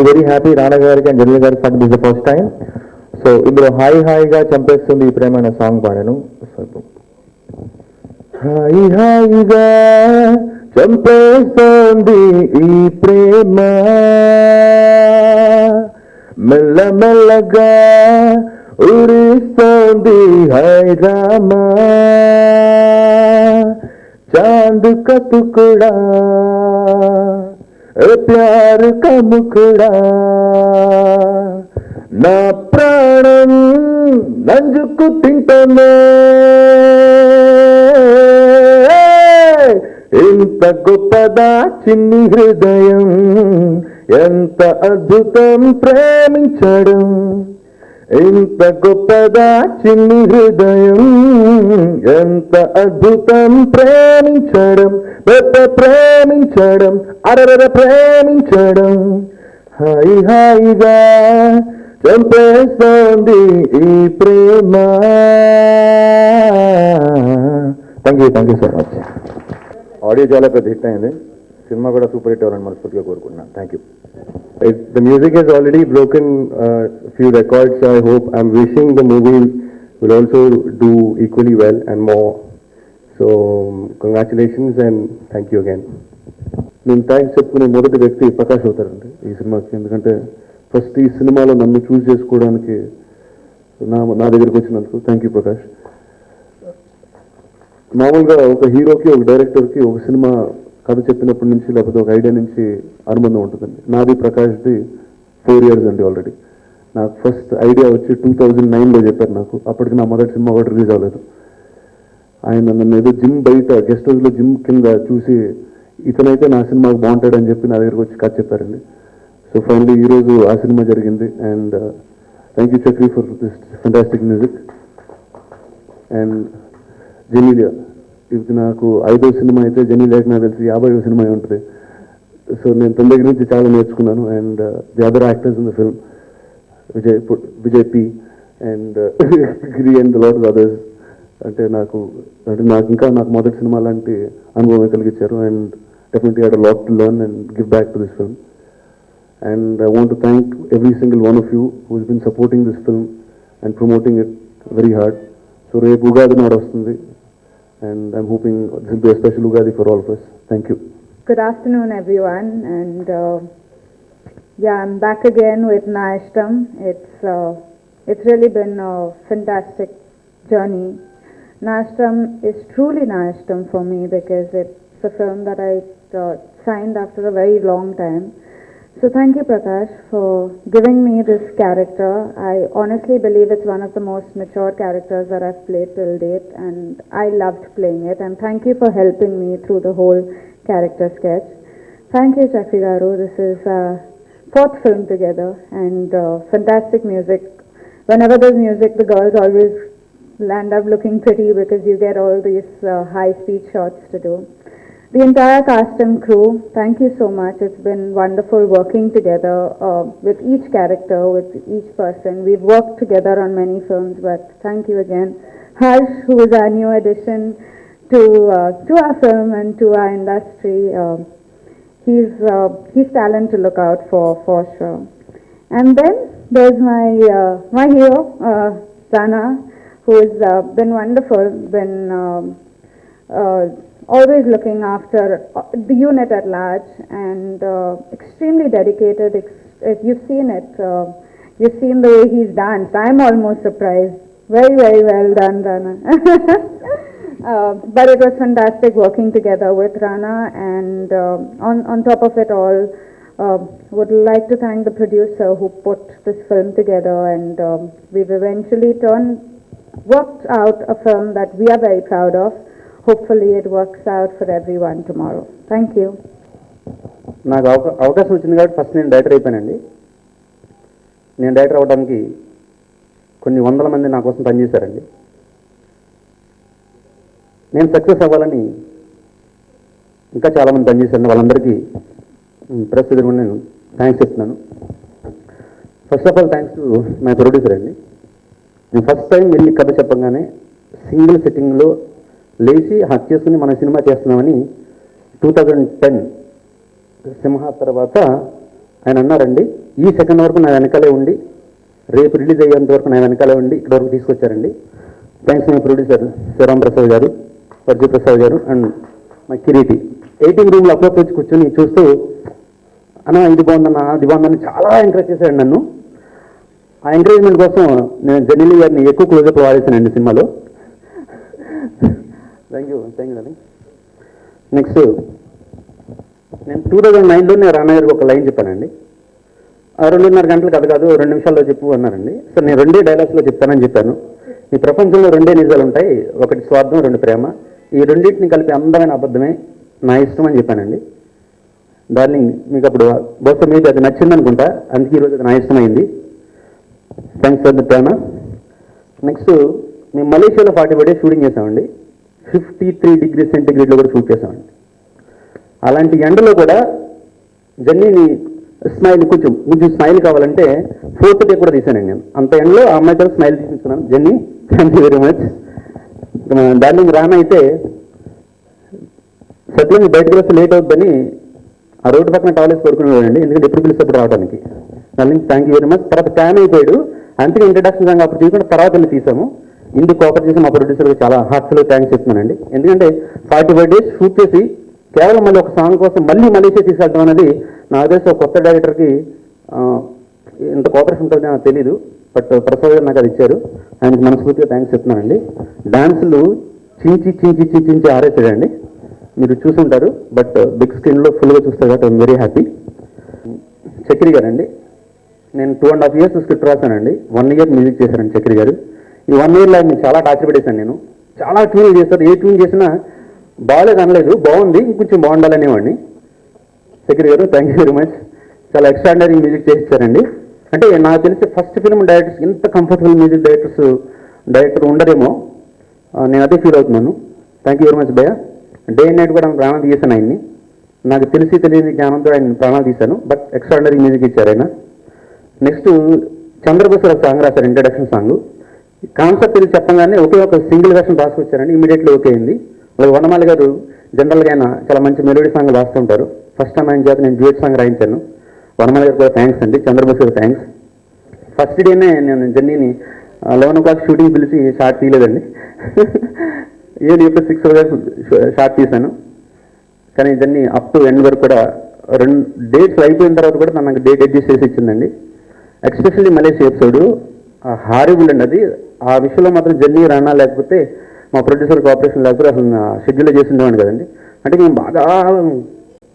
Very happy రానా గారికి and general గారికి for this the first time. So ఇందులో హాయి హాయిగా చంపేస్తుంది ఈ ప్రేమ అనే సాంగ్ పాడాను. హాయి హాయిగా చంపేస్తోంది ఈ ప్రేమ, మెల్ల మెల్లగా ఉరిస్తోంది హాయ్ రామా, చాంద్ కా టుకుడా ప్యార్ కా ముకుడా, నా ప్రాణం నంజుకు తింటోనే, ఇంత గొప్పదా చిన్ని హృదయం, ఎంత అద్భుతం ప్రేమించడం, ఇంత గొప్పదా చిన్ని హృదయం, ఎంత అద్భుతం ప్రేమించడం, ప్రేమించడం అరర ప్రేమించడం, హాయి హాయిగా చంపేస్తోంది ఈ ప్రేమ. Thank you so much. Audio చాలా పెద్ద హిట్ అయింది, సినిమా కూడా సూపర్ హిట్ అవ్వాలని మనస్ఫూర్తిగా కోరుకుంటున్నాను. Thank you. The music has already broken few records, so I hope, I'm wishing the movie will also do equally well and more. So congratulations and thank you again. నేను thanks చెప్పుకునే మొదటి వ్యక్తి ప్రకాష్ అవుతారండి ఈ సినిమాకి. ఎందుకంటే ఫస్ట్ ఈ సినిమాలో నన్ను చూస్ చేసుకోవడానికి నా దగ్గరికి వచ్చినందుకు థ్యాంక్ యూ ప్రకాష్. మామూలుగా ఒక హీరోకి ఒక డైరెక్టర్కి ఒక సినిమా కథ చెప్పినప్పటి నుంచి లేకపోతే ఒక ఐడియా నుంచి అనుబంధం ఉంటుందండి. నాది ప్రకాష్ది 4 years అండి ఆల్రెడీ. నాకు ఫస్ట్ ఐడియా వచ్చి 2009లో చెప్పారు నాకు. అప్పటికి నా మొదటి సినిమా కూడా రిలీజ్ అవ్వలేదు. ఆయన నన్ను ఏదో జిమ్ బయట గెస్ట్ హౌస్లో జిమ్ కింద చూసి ఇతనైతే నా సినిమాకు బాగుంటాడని చెప్పి నా దగ్గరకు వచ్చి కథ చెప్పారండి. సో ఫైనలీ ఈరోజు ఆ సినిమా జరిగింది. And thank you Chakri for this fantastic music. And Genelia, ఇది నాకు 5వ సినిమా అయితే, జెనీలియాకి నాకు తెలిసి 50వ సినిమా ఉంటుంది. సో నేను తన దగ్గర నుంచి చాలా నేర్చుకున్నాను. And the other actors in the film, Vijay P and Giri and lot of others, అంటే నాకు ఇంకా మొదటి సినిమా లాంటి అనుభవం కలిగించారు. And definitely I had a lot to learn and give back to this film. And I want to thank every single one of you who has been supporting this film and promoting it very hard. So రేపు ఉగాది నాడు వస్తుంది, and I'm hoping this will be a special Ugadi for all of us. Thank you. Good afternoon, everyone, and yeah, I'm back again with Na Ishtam. It's really been a fantastic journey. Na Ishtam is truly Na Ishtam for me because it's a film that I signed after a very long time. So thank you, Prakash, for giving me this character. I honestly believe it's one of the most mature characters that I've played till date, and I loved playing it. And thank you for helping me through the whole character sketch. Thank you, Chakri Garu. This is our 4th film together, and fantastic music. Whenever there's music, the girls always land up looking pretty because you get all these high-speed shots to do. The entire cast and crew, thank you so much. It's been wonderful working together with each character, with each person. We've worked together on many films, but thank you again. Harsh, who is our new addition to our film and to our industry, he's talent to look out for sure. And then there's my hero, Rana, who has been wonderful, always looking after the unit at large, and extremely dedicated. If you've seen it, you've seen the way he's danced. I'm almost surprised. Very, very well done, Rana. But it was fantastic working together with Rana, and on top of it all, would like to thank the producer who put this film together, and we've eventually worked out a film that we are very proud of. Hopefully it works out for everyone tomorrow. Thank you. నాకు అవకాశం వచ్చింది కాబట్టి first నేను director అయిపోయానండి. నేను director అవ్వడానికి కొన్ని 100 మంది నా కోసం పనిచేశారండి. నేను సక్సెస్ అవ్వాలని ఇంకా చాలామంది పనిచేశారండి. వాళ్ళందరికీ ప్రెస్ ఎదురుగా నేను థ్యాంక్స్ చెప్తున్నాను. First of all thanks to my producer అండి. నేను ఫస్ట్ టైం వెళ్ళి కథ చెప్పగానే సింగిల్ సెట్టింగ్లో లేచి హక్ చేసుకుని మన సినిమా చేస్తున్నామని 2010 సింహ తర్వాత ఆయన అన్నారండి, ఈ సెకండ్ వరకు నా వెనకాలే ఉండి రేపు రిలీజ్ అయ్యేంత వరకు నా వెనకాలే ఉండి ఇక్కడ వరకు తీసుకొచ్చారండి. Thanks my producer Shivaram Prasad గారు, వర్జీ ప్రసాద్ గారు అండ్ మై కిరీటి. 18 రూమ్లో అప్పుడప్పుడు వచ్చి కూర్చొని చూస్తూ అన్న ఇది బాగుందన్న అది బాగుందని చాలా ఎంకరేజ్ చేశాడు నన్ను. ఆ ఎంకరేజ్మెంట్ కోసం నేను జెనిలీ గారిని ఎక్కువ క్లోజప్లో వాడేసానండి సినిమాలో. Thank you darling. నెక్స్ట్ నేను 2009లో రానా గారికి ఒక లైన్ చెప్పానండి. 2.5 గంటలు కథ కాదు 2 నిమిషాల్లో చెప్పు అన్నారండి. సో నేను 2 డైలాగ్స్లో చెప్తానని చెప్పాను. ఈ ప్రపంచంలో 2 నిజాలు ఉంటాయి, ఒకటి స్వార్థం, 2 ప్రేమ. ఈ రెండింటిని కలిపి అందమైన అబద్ధమే నా ఇష్టం అని చెప్పానండి. డార్లింగ్ మీకు అప్పుడు బహుశా మీకు అది నచ్చిందనుకుంటా, అందుకే ఈరోజు అది నా ఇష్టమైంది. Thanks for the Prema. Next మేము మలేషియాలో 40 డేస్ షూటింగ్ చేసామండి. 53 డిగ్రీ సెంటిగ్రేడ్లో కూడా షూట్ చేసామండి. అలాంటి ఎండలో కూడా జర్నీని స్మైల్ కొంచెం స్మైల్ కావాలంటే 4th డే కూడా తీశానండి నేను. అంత ఎండలో ఆ అమ్మాయితో స్మైల్ తీసుకున్నాను. Journey thank you very much. Darling రానా అయితే సెట్లో మీ బయటకు వస్తే లేట్ అవుతుందని ఆ రోడ్డు పక్కన టాయిలెట్స్ పడుకునేవాడండి, ఎందుకంటే ఎప్పుడు పిలిచేప్పుడు రావడానికి. Darling thank you very much. తర్వాత ప్యాన్ అయిపోయాడు, అందుకే ఇంట్రడక్షన్ సాంగ్ అప్పుడు తీసుకుంటే తర్వాత వెళ్ళి తీసాము. ఇందుకు కోఆపరేట్ చేసి మా ప్రొడ్యూసర్కి చాలా హార్ట్ఫుల్ థ్యాంక్స్ చెప్తున్నానండి. ఎందుకంటే 45 డేస్ షూట్ చేసి కేవలం మళ్ళీ ఒక సాంగ్ కోసం మళ్ళీ మలేషియా తీసుకెళ్ళడం అనేది నాకు తెలిసి ఒక కొత్త డైరెక్టర్కి ఇంత కోఆపరేషన్ ఉంటుంది నాకు తెలీదు. బట్ ప్రసాద్ గారు నాకు అది ఇచ్చారు, ఆయనకి మనస్ఫూర్తిగా థ్యాంక్స్ చెప్తున్నానండి. డాన్సులు చించి ఆరేసాడండి, మీరు చూసుంటారు. బట్ బిగ్ స్క్రీన్లో ఫుల్గా చూస్తారు కాబట్టి ఐఎమ్ వెరీ హ్యాపీ. చక్రి గారు అండి, నేను 2.5 years స్క్రిప్ట్ రాశానండి. 1 year మ్యూజిక్ చేశానండి చక్రి గారు. ఈ 1 yearలో ఆయన చాలా టార్చర్ పెట్టేశాను నేను. చాలా ట్యూన్లు చేస్తారు, ఏ ట్యూన్ చేసినా బాగాలేదు అనలేదు, బాగుంది ఇంకొంచెం బాగుండాలనేవాడిని. చక్రి గారు థ్యాంక్ యూ వెరీ మచ్. చాలా ఎక్స్ట్రాడినరీ మ్యూజిక్ చేయించారండి. అంటే నాకు తెలిసి ఫస్ట్ ఫిల్మ్ డైరెక్టర్స్ ఇంత కంఫర్టబుల్ మ్యూజిక్ డైరెక్టర్ ఉండరేమో, నేను అదే ఫీల్ అవుతున్నాను. థ్యాంక్ యూ వెరీ మచ్ భయ్య. డే అండ్ నైట్ కూడా ప్రాణాలు తీసాను ఆయన్ని. నాకు తెలియని జ్ఞానంతో ఆయన ప్రాణాలు తీశాను. బట్ ఎక్స్ట్రాడినరీ మ్యూజిక్ ఇచ్చారు ఆయన. నెక్స్ట్ చంద్రబోస్ ఒక సాంగ్ రాశారు, ఇంట్రడక్షన్ సాంగ్. కాన్సెప్ట్ తెలిసి చెప్పగానే ఒకే ఒక సింగిల్ వెర్షన్ రాసుకొచ్చారండి, ఇమీడియట్లీ ఓకే అయింది. అలాగే వనమాలి గారు జనరల్గా ఆయన చాలా మంచి మెలోడీ సాంగ్ రాస్తుంటారు. ఫస్ట్ టైం ఆయన చేత నేను డ్యూయట్ సాంగ్ రాయించాను. వనమాలి గారు కూడా థ్యాంక్స్ అండి, చంద్రబోస్ గారు థ్యాంక్స్. ఫస్ట్ డేనే నేను జర్నీని 11 o'clock షూటింగ్ పిలిచి షార్ట్ తీయలేదండి. ఏది ఎప్పుడు 6 hours షార్ట్ తీశాను. కానీ జర్నీ అప్ టు ఎండ్ వరకు కూడా 2 dates అయిపోయిన తర్వాత కూడా నాకు డేట్ అడ్జస్ట్ చేసి ఇచ్చిందండి. ఎస్పెషల్లీ మలేషియా ఎపిసోడ్ హారిబుల్ అండి అది. ఆ విషయంలో మాత్రం జర్నీ రానా లేకపోతే మా ప్రొడ్యూసర్ కోఆపరేషన్ లేకపోతే అసలు షెడ్యూల్ చేసి ఉండేవాడిని కదండి. అంటే మేము బాగా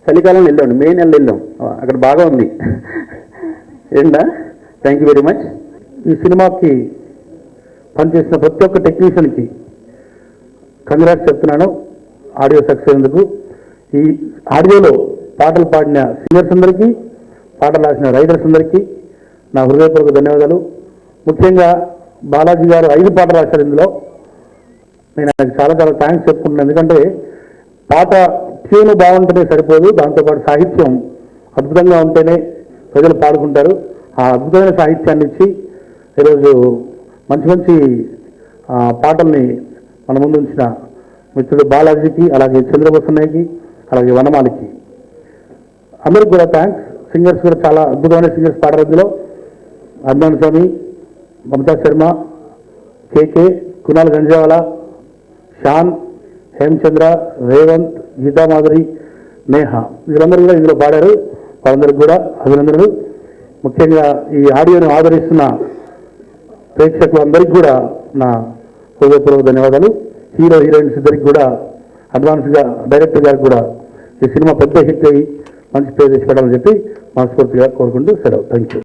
చలికాలంలో వెళ్ళామండి, మే నెలలో వెళ్ళాం, అక్కడ బాగా ఉంది ఏంటా. Thank you very much. ఈ సినిమాకి పనిచేసిన ప్రతి ఒక్క టెక్నీషియన్కి కంగ్రాట్స్ చెప్తున్నాను ఆడియో సక్సెస్ ఎందుకు. ఈ ఆడియోలో పాటలు పాడిన సింగర్స్ అందరికీ, పాటలు రాసిన రైటర్స్ అందరికీ నా హృదయపూర్వక ధన్యవాదాలు. ముఖ్యంగా బాలాజీ గారు 5 పాటలు రాశారు ఇందులో. నేను ఆయనకు చాలా థ్యాంక్స్ చెప్పుకుంటున్నాను. ఎందుకంటే పాట ట్యూన్ బాగుంటేనే సరిపోదు, దాంతోపాటు సాహిత్యం అద్భుతంగా ఉంటేనే ప్రజలు పాడుకుంటారు. ఆ అద్భుతమైన సాహిత్యాన్ని ఇచ్చి ఈరోజు మంచి పాటల్ని మన ముందు ఉంచిన మిత్రుడు బాలాజీకి, అలాగే చంద్రబోస్ అన్నయ్యకి, అలాగే వనమాలికి అందరికి కూడా థ్యాంక్స్. సింగర్స్ కూడా చాలా అద్భుతమైన సింగర్స్ పాడారు ఇందులో. అభిమాన్ స్వామి, మమతా శర్మ, కేకే, కునాల్ గంజావాలా, షాన్, హేమచంద్ర, రేవంత్, గీతామాధురి, నేహ వీళ్ళందరూ కూడా ఇందులో పాడారు. వాళ్ళందరికీ కూడా అభినందనలు. ముఖ్యంగా ఈ ఆడియోను ఆదరిస్తున్న ప్రేక్షకులందరికీ కూడా నా హృదయపూర్వక ధన్యవాదాలు. హీరో హీరోయిన్స్ ఇద్దరికి కూడా అడ్వాన్స్గా డైరెక్టర్ గారికి కూడా ఈ సినిమా పెద్ద హిట్ అయ్యి మంచి పేరు తెచ్చుకోవడాలని చెప్పి మనస్ఫూర్తిగా కోరుకుంటూ సెలవు. Thank you.